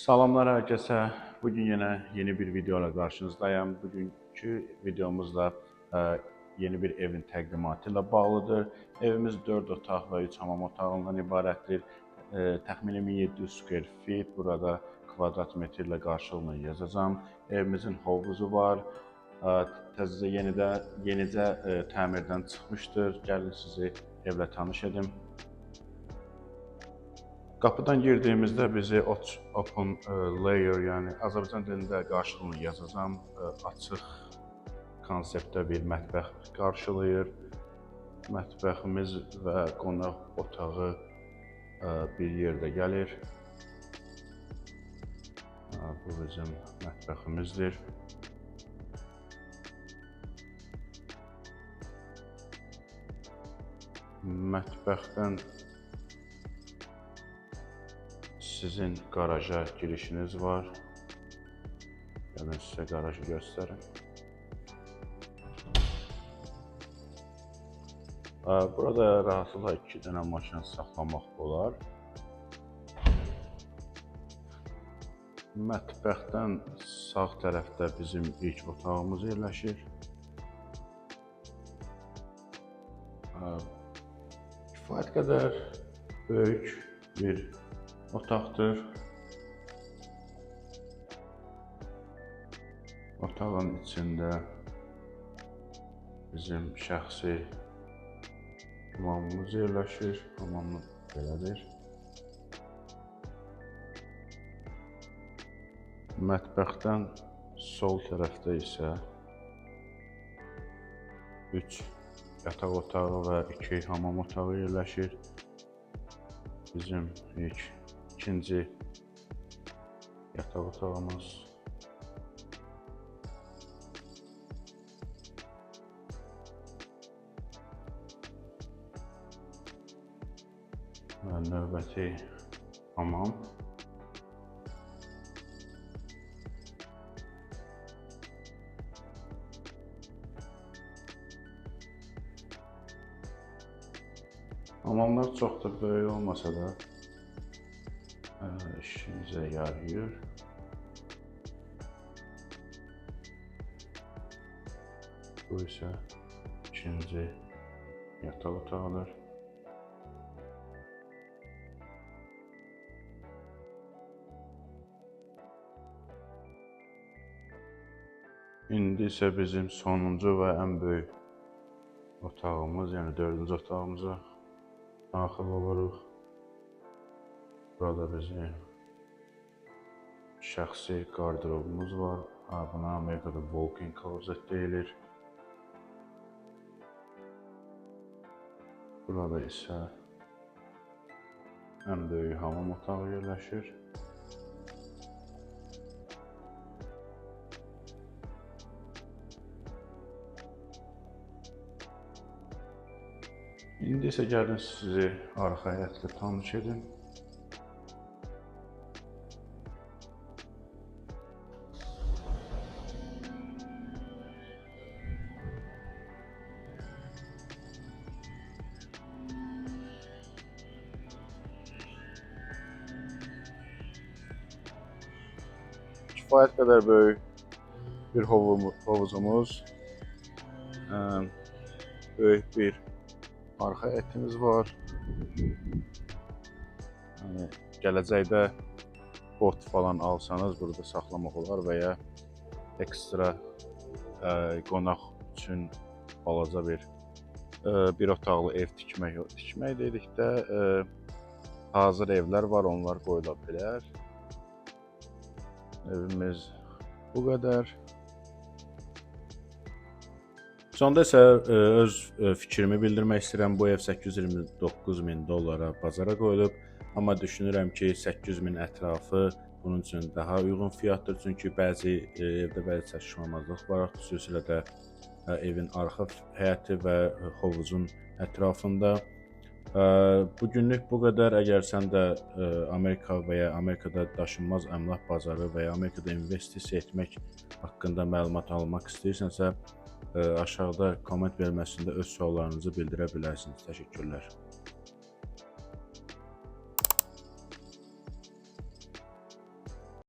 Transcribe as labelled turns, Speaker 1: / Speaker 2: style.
Speaker 1: Salamlar hər kəsə. Bugün yenə yeni bir video ilə qarşınızdayım. Bugünkü videomuzda yeni bir evin təqdimatı ilə bağlıdır. Evimiz 4 otaq və 3 hamam otağından ibarətdir. Təxmini 1700 square feet. Burada kvadrat metrlə qarşılığını yazacağım. Evimizin hovuzu var. Təzəcə yenicə təmirdən çıxmışdır. Gəlin sizi evlə tanış edim. Qapıdan girdiyimizdə bizi open layer, yəni Azərbaycan dilində qarşılığını yazacağım, açıq konseptdə bir mətbəx qarşılayır. Mətbəximiz və qonaq otağı bir yerdə gəlir. Bu bizim mətbəximizdir. Mətbəxdən sizin garaja girişiniz var. Gəlin sizə garajı göstərim. Burada rahatlıqla 2 dənə maşın saxlamaq olar. Mətbəxdən sağ tərəfdə bizim ilk otağımız yerləşir. Kifayət qədər böyük bir otaqdır. Otağın içində bizim şəxsi hamamımız yerləşir. Hamamımız belədir. Mətbəxdən sol tərəfdə isə 3 yataq otağı və 2 hamam otağı yerləşir. Bizim ikinci yataq otağımız. Və növbəti hamam. Hamamlar çox da böyük olmasa da işimizə yarayır. Bu isə ikinci yataq otağıdır. İndi isə bizim sonuncu və ən böyük otağımız, yəni 4-cü otağımıza daxil oluruq. Burada bizim şəxsi qardırobumuz var. Buna Amerikada walk-in closet deyilir. Burada isə ən böyük hamam otağı yerləşir. İndi isə gəlin sizi arxa həyətlə tanış edim. Kifayət qədər böyük bir hovuzumuz, böyük bir arxa həyətimiz var. Gələcəkdə bot falan alsanız burada saxlamaq olar və ya ekstra qonaq üçün balaca bir otaqlı ev tikmək dedikdə hazır evlər var, onlar qoyula bilər. Evimiz bu qədər. Sonda isə öz fikrimi bildirmək istəyirəm. Bu ev $829.000 bazara qoyulub. Amma düşünürəm ki, 800.000 ətrafı bunun üçün daha uyğun fiyatdır. Çünki bəzi evdə bəzi çatışmamazlıq var. Xüsusilə də evin arxa həyəti və hovuzun ətrafında. Bugünlük bu qədər. Əgər sən də Amerika və ya Amerikada daşınmaz əmlak bazarı və ya Amerikada investisiya etmək haqqında məlumat almaq istəyirsənsə, aşağıda komment bölməsində öz suallarınızı bildirə bilərsiniz. Təşəkkürlər.